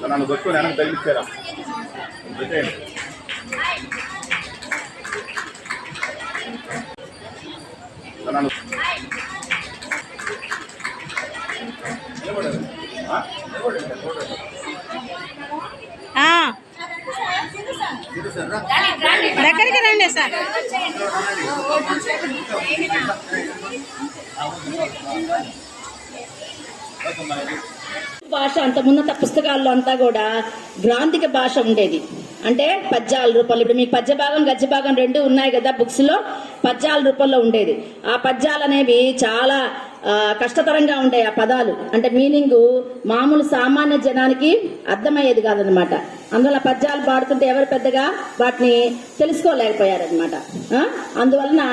నన్ను కొట్టుకుని వెనక్కి తగిలిచ్చారా పెట్టేయండి. నన్ను దగ్గరికి రండి సార్. భాష అంత ఉన్నత పుస్తకాల్లో అంతా కూడా గ్రాంధిక భాష ఉండేది. అంటే పద్యాల రూపంలో, ఇప్పుడు మీకు పద్య భాగం గద్య భాగం రెండు ఉన్నాయి కదా బుక్స్ లో, పద్యాల రూపంలో ఉండేది. ఆ పద్యాలు అనేవి చాలా కష్టతరంగా ఉంటాయి. ఆ పదాలు అంటే మీనింగ్ మామూలు సామాన్య జనానికి అర్థమయ్యేది కాదనమాట. అందువల్ల పద్యాలు పాడుతుంటే ఎవరు పెద్దగా వాటిని తెలుసుకోలేకపోయారనమాట. అందువలన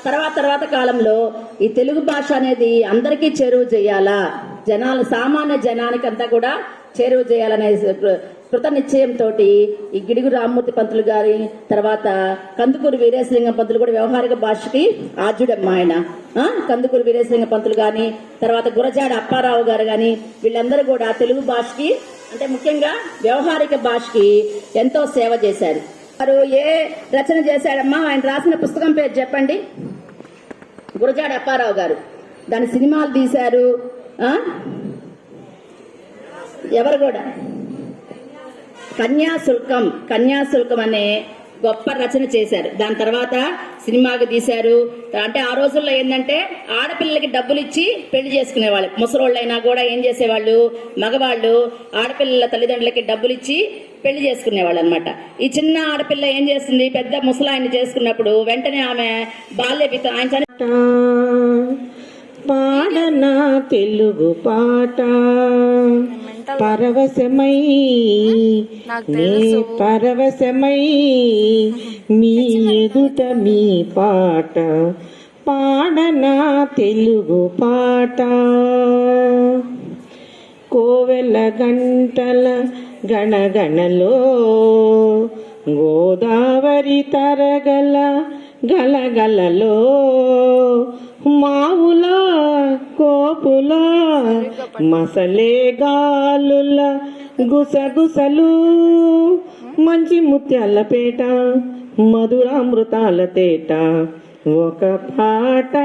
తర్వాత కాలంలో ఈ తెలుగు భాష అనేది అందరికీ చేరువ చేయాలా, జనాలు సామాన్య జనానికి అంతా కూడా చేరువ చేయాలనే కృత నిశ్చయంతో ఈ గిడుగు రామ్మూర్తి పంతులు గారి, తర్వాత కందుకూరి వీరేశలింగం పంతులు కూడా వ్యవహారిక భాషకి ఆద్యుడమ్మ ఆయన. కందుకూరి వీరేశలింగం పంతులు కానీ, తర్వాత గురజాడ అప్పారావు గారు కానీ, వీళ్ళందరూ కూడా తెలుగు భాషకి అంటే ముఖ్యంగా వ్యవహారిక భాషకి ఎంతో సేవ చేశారు. వారు ఏ రచన చేశారమ్మా? ఆయన రాసిన పుస్తకం పేరు చెప్పండి. గురజాడ అప్పారావు గారు. దాని సినిమాలు తీశారు. ఎవరు కూడా కన్యాశుల్కం అనే గొప్ప రచన చేశారు. దాని తర్వాత సినిమాకి తీశారు. అంటే ఆ రోజుల్లో ఏంటంటే ఆడపిల్లలకి డబ్బులు ఇచ్చి పెళ్లి చేసుకునేవాళ్ళు. ముసలోళ్ళైనా కూడా ఏం చేసేవాళ్ళు, మగవాళ్ళు ఆడపిల్లల తల్లిదండ్రులకి డబ్బులు ఇచ్చి పెళ్లి చేసుకునేవాళ్ళు అనమాట. ఈ చిన్న ఆడపిల్ల ఏం చేస్తుంది, పెద్ద ముసలాయన్ని చేసుకున్నప్పుడు వెంటనే ఆమె బాల్య ఆయన పాడనా తెలుగు పాట పరవశమై పరవశమై మీ ఎదుట మీ పాట పాడనా తెలుగు పాట. కోవెల గంటల గణగణలో గోదావరి తరగల గలగలలో మావుల కోపుల మసలే గాలుల గుసగుసలు మంచి ముత్యాల పేట మధురామృతాల తేట ఒక పాట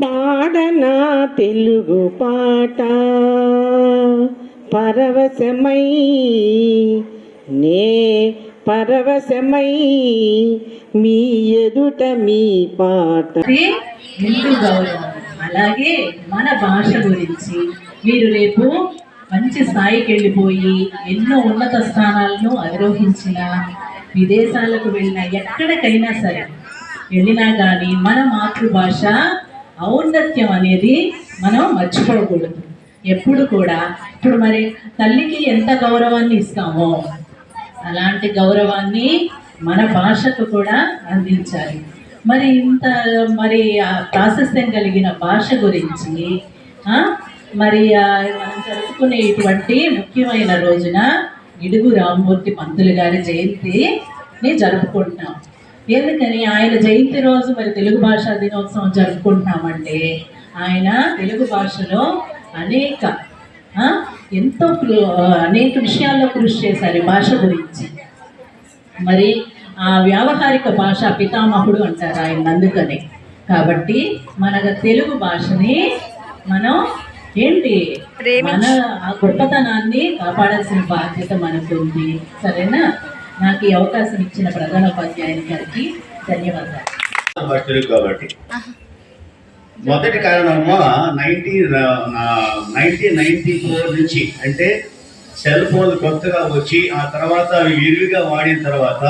పాడనా తెలుగు పాట పరవశమై పరవశమై మీ ఎదుట మీ పాట. హిందూ గౌరవం, అలాగే మన భాష గురించి మీరు రేపు మంచి స్థాయికి వెళ్ళిపోయి ఎన్నో ఉన్నత స్థానాలను అధిరోహించిన, విదేశాలకు వెళ్ళిన, ఎక్కడికైనా సరే వెళ్ళినా కానీ మన మాతృభాష ఔన్నత్యం అనేది మనం మర్చిపోకూడదు ఎప్పుడు కూడా. ఇప్పుడు మరి తల్లికి ఎంత గౌరవాన్ని ఇస్తామో అలాంటి గౌరవాన్ని మన భాషకు కూడా అందించాలి. మరి ఇంత ప్రాశస్త్యం కలిగిన భాష గురించి మరి మనం జరుపుకునేటువంటి ముఖ్యమైన రోజున గిడుగు రామ్మూర్తి పంతులు గారి జయంతిని జరుపుకుంటున్నాం. ఎందుకని ఆయన జయంతి రోజు మరి తెలుగు భాషా దినోత్సవం జరుపుకుంటున్నామంటే ఆయన తెలుగు భాషలో అనేక విషయాల్లో కృషి చేశారు ఈ భాష గురించి. మరి ఆ వ్యావహారిక భాష పితామహుడు అంటారు ఆయన అందుకని. కాబట్టి మన తెలుగు భాషని మనం మన ఆ గొప్పతనాన్ని కాపాడాల్సిన బాధ్యత మనకు ఉంది. సరేనా? నాకు ఈ అవకాశం ఇచ్చిన ప్రధానోపాధ్యాయుని గారికి ధన్యవాదాలు. కాబట్టి మొదటి కారణమా 1994 నుంచి, అంటే సెల్ ఫోన్లు కొత్తగా వచ్చి ఆ తర్వాత విరివిగా వాడిన తర్వాత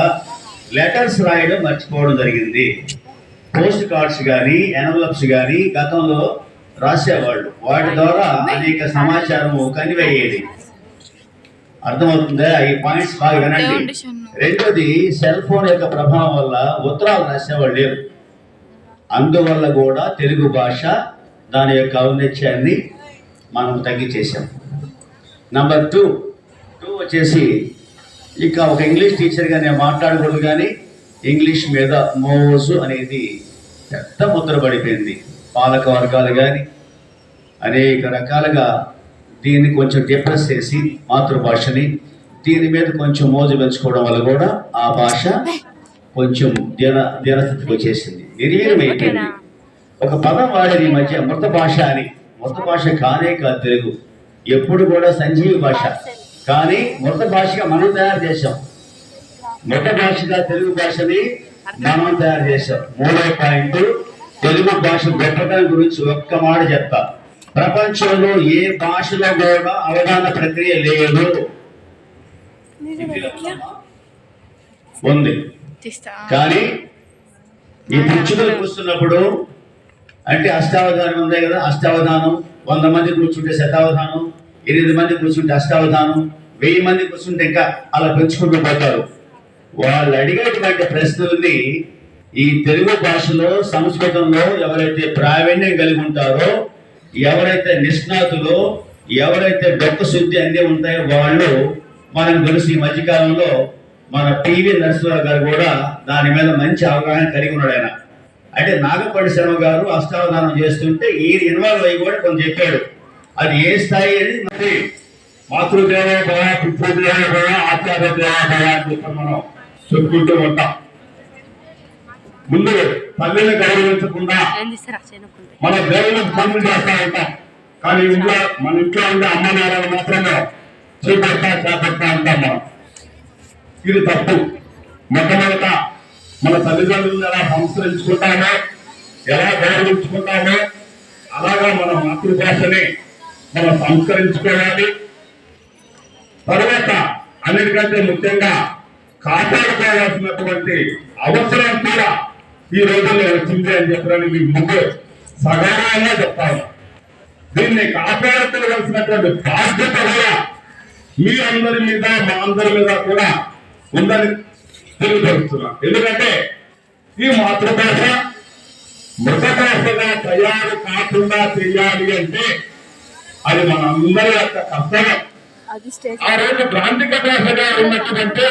లెటర్స్ రాయడం మర్చిపోవడం జరిగింది. పోస్ట్ కార్డ్స్ కానీ ఎన్వలప్స్ కానీ గతంలో రాసేవాళ్ళు, వాటి ద్వారా అనేక సమాచారము కన్వే అయ్యేది. అర్థమవుతుందా? ఈ పాయింట్స్ బాగా వినండి. రెండోది, సెల్ ఫోన్ యొక్క ప్రభావం వల్ల ఉత్తరాలు రాసేవాళ్ళు లేరు. అందువల్ల కూడా తెలుగు భాష దాని యొక్క ఔన్నత్యాన్ని మనం తగ్గించేసాం. నెంబర్ 2 వచ్చేసి, ఇక ఒక ఇంగ్లీష్ టీచర్గా నేను మాట్లాడకూడదు, కానీ ఇంగ్లీష్ మీద మోజు అనేది పెద్ద ముద్ర పడిపోయింది. పాలక వర్గాలు కానీ అనేక రకాలుగా దీన్ని కొంచెం డిప్రెస్ చేసి మాతృభాషని దీని మీద కొంచెం మోజు పెంచుకోవడం వల్ల కూడా ఆ భాష కొంచెం దీనస్థితికి వచ్చేసింది, నిర్వీర్యమైపోయింది. ఒక పదం వాడేది ఈ మధ్య మృత భాష అని. మృత భాష కానే కాదు తెలుగు, ఎప్పుడు కూడా సంజీవి భాష. కానీ మృత భాషగా మనం తయారు చేశాం, మృత భాషగా తెలుగు భాషని మనం తయారు చేశాం. మూడో పాయింట్, తెలుగు భాష గొప్పతనం గురించి ఒక్క మాట చెప్తా. ప్రపంచంలో ఏ భాషలో కూడా అవగాహన ప్రక్రియ లేదు, ఉంది. కానీ ఈ పిచ్చుకలు కూర్చున్నప్పుడు అంటే అష్టావధానం ఉంది కదా, అష్టావధానం 100 మంది కూర్చుంటే శతావధానం, 8 మంది కూర్చుంటే అష్టావధానం, 1000 మంది కూర్చుంటే ఇంకా అలా పెంచుకుంటూ పోతారు. వాళ్ళు అడిగేటువంటి ప్రశ్నల్ని ఈ తెలుగు భాషలో సంస్కృతంలో ఎవరైతే ప్రావీణ్యం కలిగి ఉంటారో, ఎవరైతే నిష్ణాతులో, ఎవరైతే డొక్క శుద్ధి అన్నీ ఉంటాయో వాళ్ళు, మనం తెలుసు ఈ మధ్యకాలంలో మన టీవీ నరసింహరావు గారు కూడా దాని మీద మంచి అవగాహన కలిగి ఉన్నాడు. ఆయన అంటే నాగపల్లి శర్మ గారు అష్టావధానం చేస్తుంటే ఈయన ఇన్వాల్వ్ అయ్యి కూడా కొంచెం చెప్పాడు. అది ఏ స్థాయి అని మరి మాతృదేవ భవ, పితృదేవ భవ, ఆచార్య దేవ భవ అని చెప్పి మనం చెప్పుకుంటూ ఉంటాం. ముందు తల్లిని గౌరవించకుండా మన దేవుళ్ళకి పనులు చేస్తా ఉంటాం, కానీ ఇంట్లో మన ఇంట్లో ఉండే అమ్మ నాన్నలు మాత్రమే చేపడతా ఉంటాం మనం. ఇది తప్పు. మొట్టమొదట మన తల్లిదండ్రులను ఎలా సంస్కరించుకుంటామో, ఎలా గౌరవించుకుంటామో అలాగా మన మాతృభాషని మనం సంస్కరించుకోవాలి. తర్వాత అన్నిటికంటే ముఖ్యంగా కాపాడుకోవాల్సినటువంటి అవసరం కూడా ఈ రోజుల్లో వచ్చింది అని చెప్పడానికి మీకు ముందు సగౌరవంగా చెప్తాను. దీన్ని కాపాడుకోవాల్సినటువంటి బాధ్యత కూడా మీ అందరి మీద, మా అందరి మీద కూడా ఉందని తెలియజేస్తున్నా. ఎందుకంటే ఈ మాతృభాష మృత భాషగా తయారు కాకుండా చేయాలి అంటే అది మన అందరి యొక్క కర్తవ్యం. ఆ రోజు గ్రాంధిక భాషగా ఉన్నటువంటి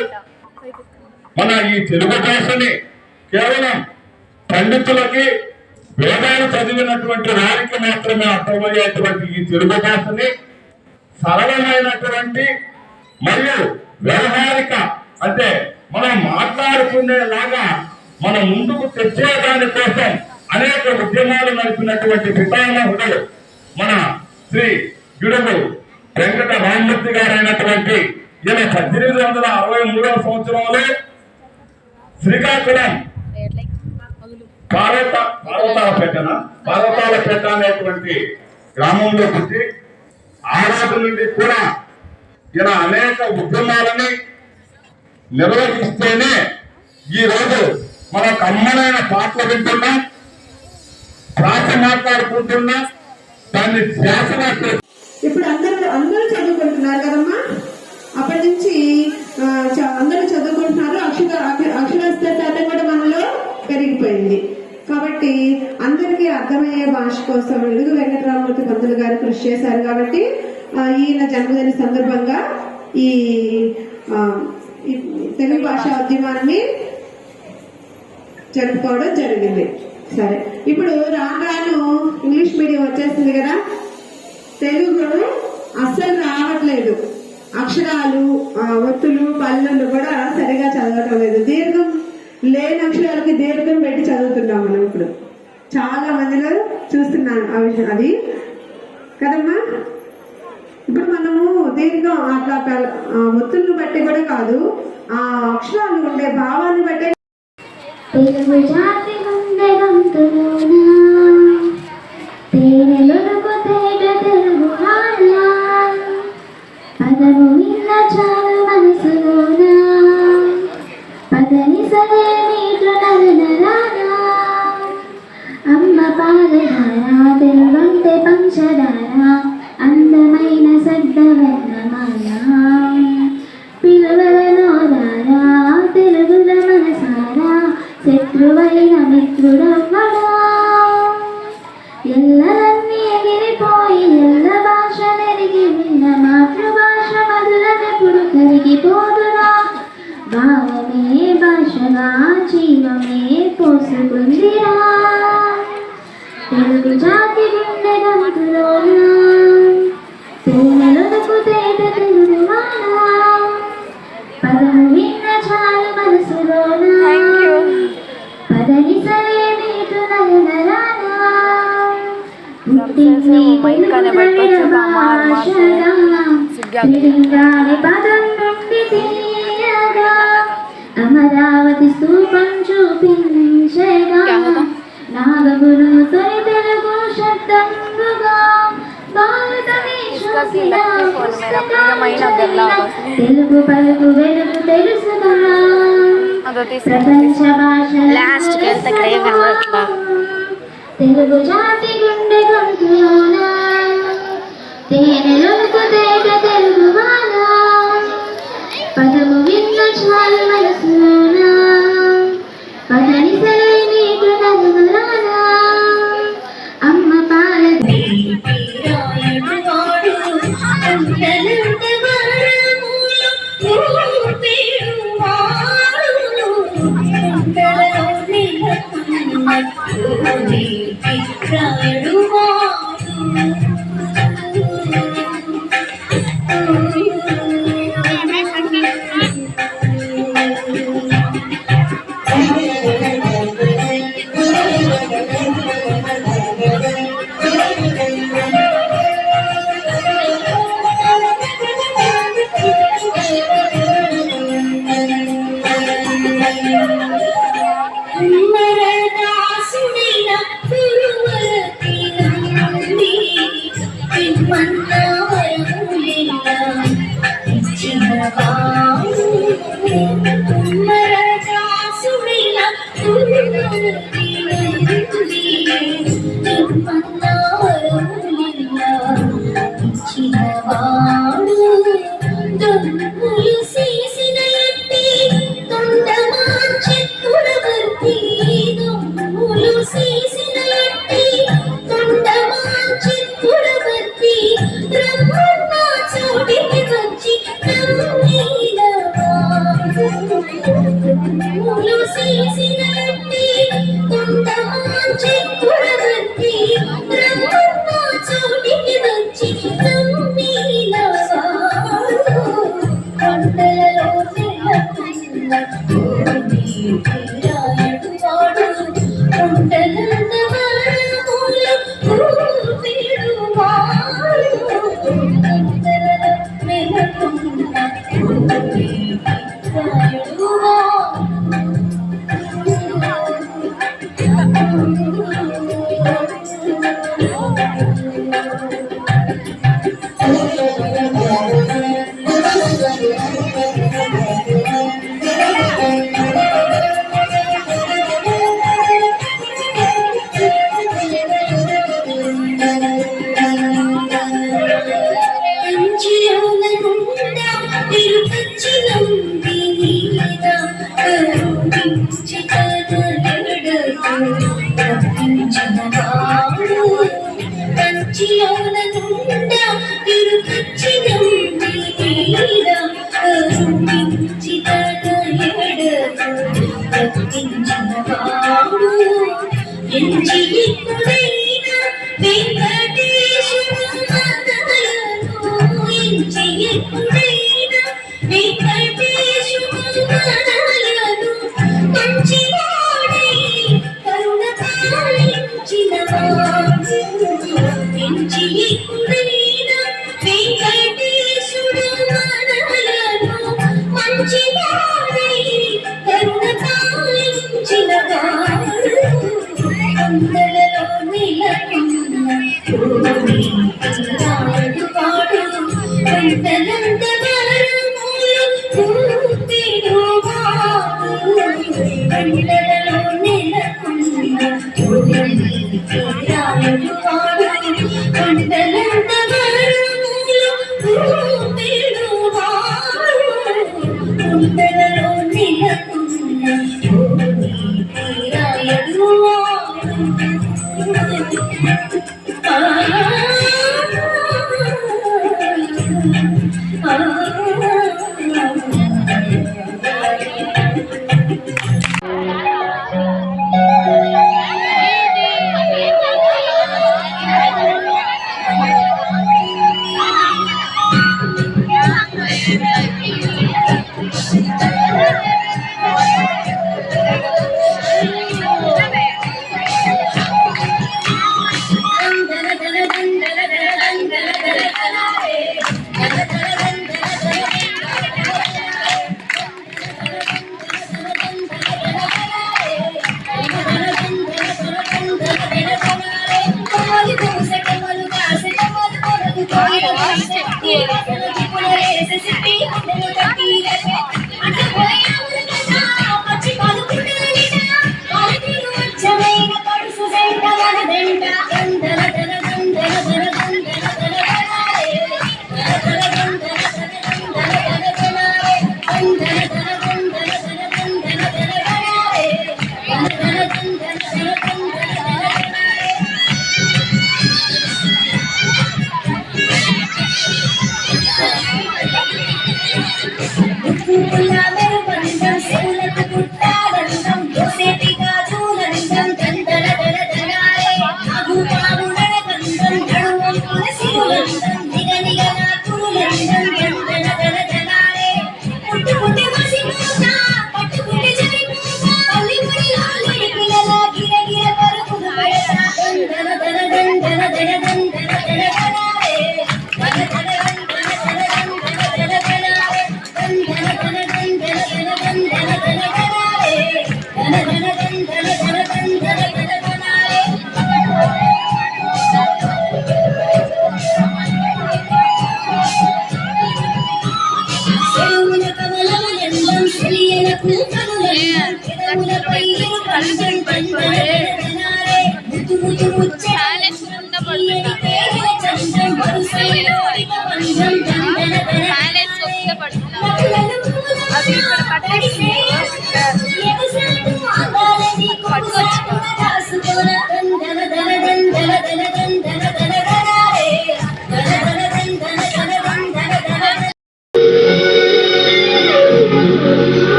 మన ఈ తెలుగు భాషని కేవలం పండితులకి, వేదాలు చదివినటువంటి వారికి మాత్రమే అర్థమయ్యేటువంటి ఈ తెలుగు భాషని సరళమైనటువంటి మరియు వ్యవహారిక అంటే మనం మాట్లాడుకునేలాగా మన ముందుకు తెచ్చేదాని కోసం అనేక ఉద్యమాలు నడిపినటువంటి పితామహుడు మన శ్రీ గిడుగు వెంకట రామమూర్తి గారు అయినటువంటి ఈయన 1863వ సంవత్సరంలో శ్రీకాకుళం పార్వతాలపేట అనేటువంటి గ్రామంలో పుట్టి ఆ రోజు నుండి కూడా ఈయన అనేక ఉద్యమాలని నిర్వహిస్తేనే ఈ రోజు మన కమ్మనైన పాటలు వింటున్నాం, భాష మాట్లాడుకుంటున్నాం, దాన్ని ధ్యాస. ఇప్పుడు అందరూ చదువుకుంటున్నారు కదమ్మా. అప్పటి నుంచి అందరూ చదువుకుంటున్నారు. అక్షరాస్యత శాతం కూడా మనలో పెరిగిపోయింది. కాబట్టి అందరికీ అర్థమయ్యే భాష కోసం గిడుగు వెంకటరామమూర్తి పంతులు గారు కృషి చేశారు. కాబట్టి ఈయన జన్మదిన సందర్భంగా ఈ తెలుగు భాషా ఉద్యమాన్ని జరుపుకోవడం జరిగింది. సరే, ఇప్పుడు రాను ఇంగ్లీష్ మీడియం వచ్చేస్తుంది కదా, తెలుగు అస్సలు రావట్లేదు. అక్షరాలు, ఒత్తులు, పల్లెలు కూడా సరిగా చదవటం లేదు. దీర్ఘం లేని అక్షరాలకి దీర్ఘం పెట్టి చదువుతున్నాం మనం. ఇప్పుడు చాలా మందిలో చూస్తున్నాను ఆ విషయం, అది కదమ్మా. ఇప్పుడు మనము దీర్ఘం అట్లా ఒత్తులను బట్టి కూడా కాదు, ఆ అక్షరాలు ఉండే భావాన్ని బట్టే. తెలుగు జాతి గుండె గొంతులోనా తేనెలొలుకు తేట తెలుగు వాళ్ళ పదము విన్న చాలు మనసులోనా పదని సరే నీట్లు నరనరానా అమ్మ పాలధార తెలుగంటే పంచదార అందమైన సద్దవన్నమాల పిలువలలో దారా తెలుగుల మనసారా శత్రువైన మిత్రుడవ్వడా ఎల్లలన్నీ ఎగిరిపోయి ఎల్ల భాష నెరిగి విన్న మాతృభాష మధురమెప్పుడు కరిగిపోదురా భావమే భాషగా జీవమే పోసుకుందిరా తెలుగు జాతి గుండె గంతులోనా శ్రీరాని పదం నుండి తీయగా అమరావతి స్తూపం చూపించగా నాగములు తొలి తెలుగు శబ్దంగా భారతదేశ తెలుగు పలుకు వెలుగు తెలుసుగా ప్రపంచ భాష తెలుగు జాతి గుండె గొంతులోన తేనెలకు తేట తెలుగు వాన పదము విన్న చాలు మనసులోన పదని సరై నీకు నదులాన అమ్మ పాల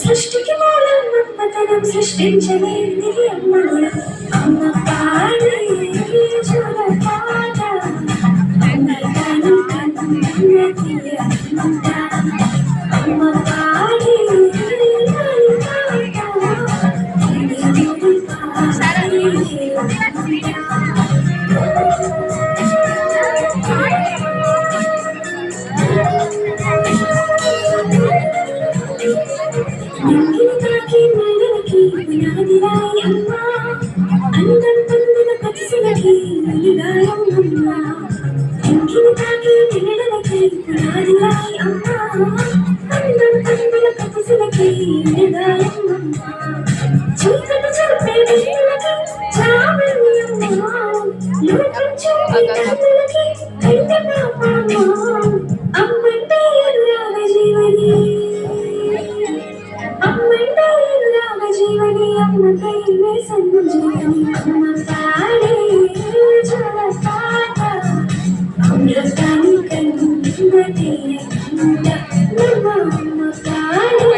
సృష్టికి మూలం నమ్మకం సృష్టించలేని అమ్మడు అమ్మ పాడే చూడ పాట అమ్మ పాడే అందం పొందిన పక్షులకి నిదాయం అమ్మ ఇంకిని తాకి నిడలకి పునాదిలాయి అమ్మ అందం పొందిన పక్షులకి నిదాయం అమ్మ చీకటి చూపే వెలుగులకి చావని అమ్మ లోకం చూపే కన్నులకి కైతన అమ్మ అమ్మంటే ఎరురాగ జీవని అమ్మంటే ఎరురాగ జీవని అమ్మ కైవే సంజీవని అమ్మ పాడే చూడ పాట అమృతాని కన్నుమతి అమ్మ పాడే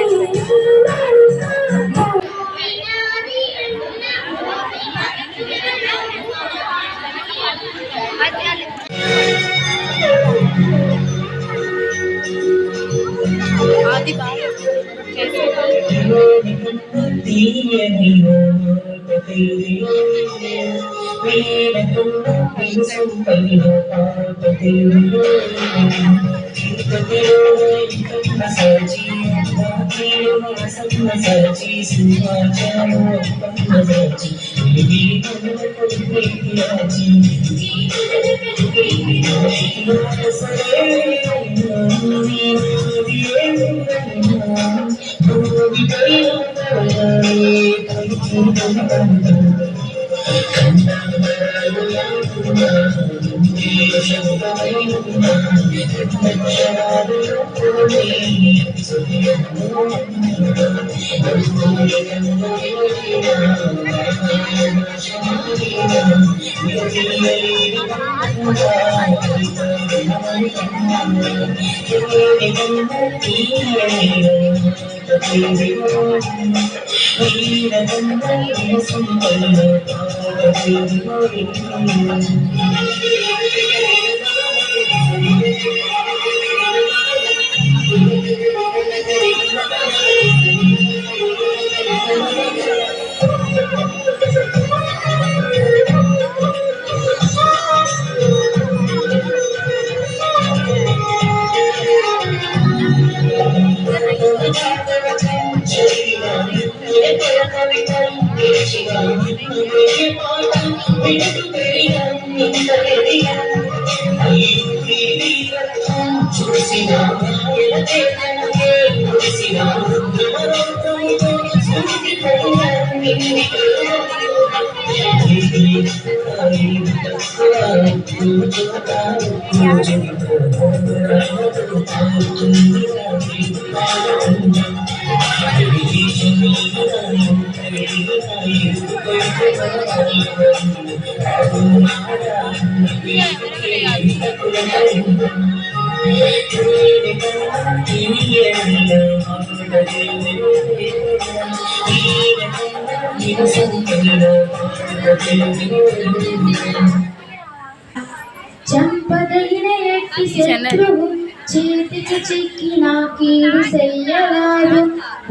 చంపదగిన ఎట్టి శత్రువు చేతికి చిక్కిన కీడు చెయ్యరాదు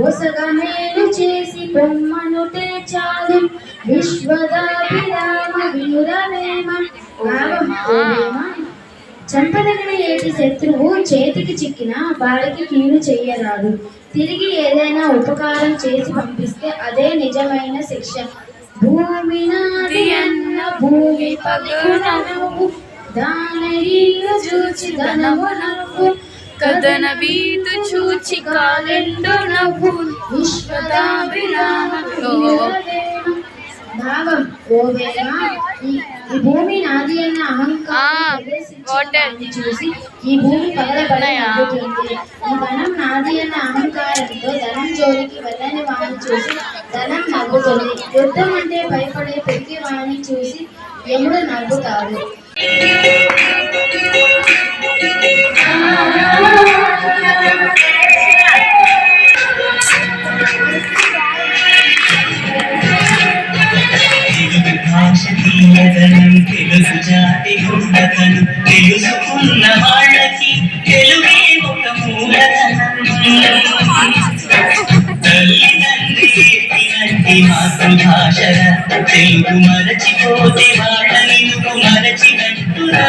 ఒసగ మేలు చేసి బొమ్మను తెచ్చాడు విశ్వదాభిరామ వినురవేమ చంపదగిన ఏటి శత్రువు చేతికి చిక్కిన వాడికి కీడు చెయ్యరాదు తిరిగి ఏదైనా ఉపకారం చేసి పంపిస్తే అదే నిజమైన శిక్ష భూమి నాది అన్న భూమి పగునవు దానరీలు చూచి ధనము నవ్వు కథన వీధు చూచి కాలెండు నవ్వు విశ్వదాభిరామ భావం ఓ వేమ ఈ భూమి నాది అన్న అహంకారం ప్రదర్శించడాన్ని చూసి ఈ భూమి పగలబడి నవ్వుతుంది ఈ ధనం నాది అన్న అహంకారంతో ధనం జోలికి వెళ్ళని వాడిని చూసి ధనం నవ్వుతుంది యుద్ధం అంటే భయపడే ప్రతి వాడిని చూసి యముడు నవ్వుతాడు తెలుగు జాతి ఉన్నతను తెలుసుకున్న వాళ్ళకి తెలుగే ఒక మూలధనం తల్లిదండ్రి చెప్పినట్టి మాతృభాషల తెలుగు మరచిపోతే వాళ్ళని నువ్వు మరచినట్టురా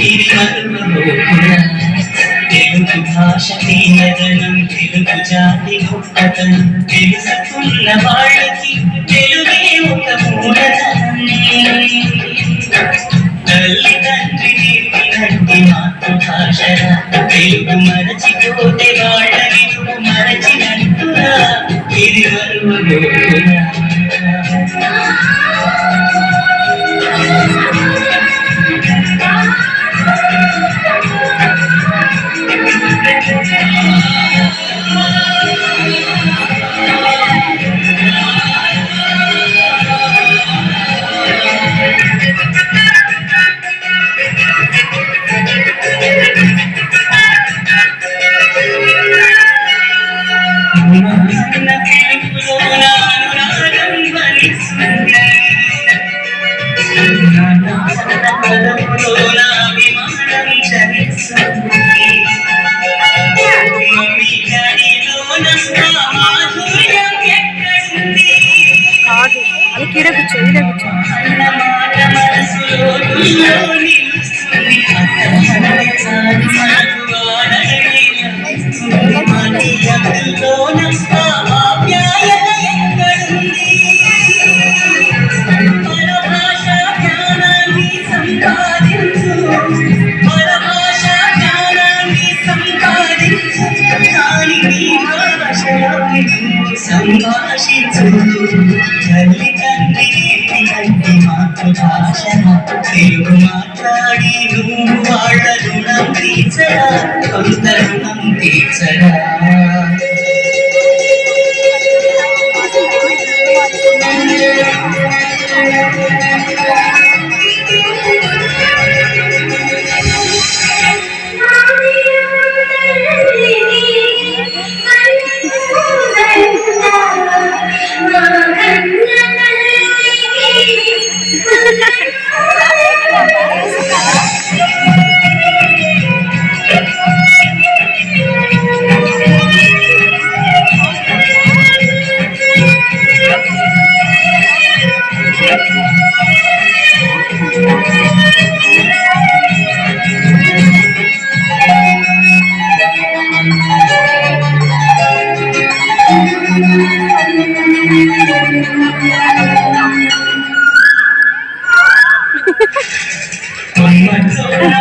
ఇది మరువబోకురా తెలుగు భాష తీయదనం తెలుగు జాతి గొప్పతనం తెలుసుకున్న వాళ్ళకి తెలుగే ఒక మూలధనం తల్లిదండ్రి నేర్పినట్టి మాతృభాషల తెలుగు మరచిపోతే వాళ్ళని నువ్వు మరచినట్టురా ఇది మరువబోకురా నిలుస్తుంది అతనంటే చాలు మనకు ఆడగడేలా మానీయంలోన ఆప్యాయత ఎక్కడుంది పరభాష జ్ఞానాన్ని సంపాదించు పరభాష జ్ఞానాన్ని సంపాదించు కానీ నీ భాషలోని సంభాషించు తల్లి తండ్రి ఏంటి మాతృభాష తెలుగు మాట్లాడి నువ్వు వాళ్ళ రుణం తీర్చరా కొంత రుణం తీర్చరా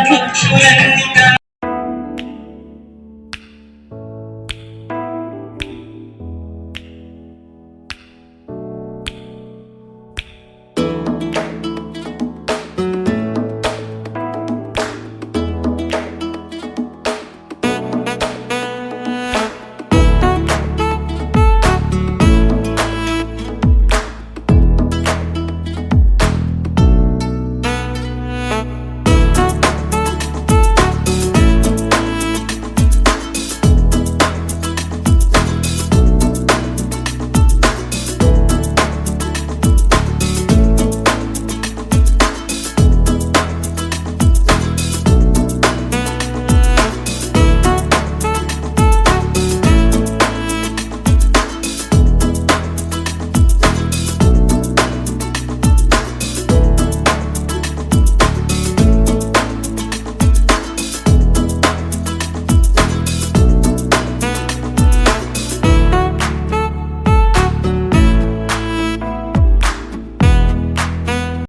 పక్షులను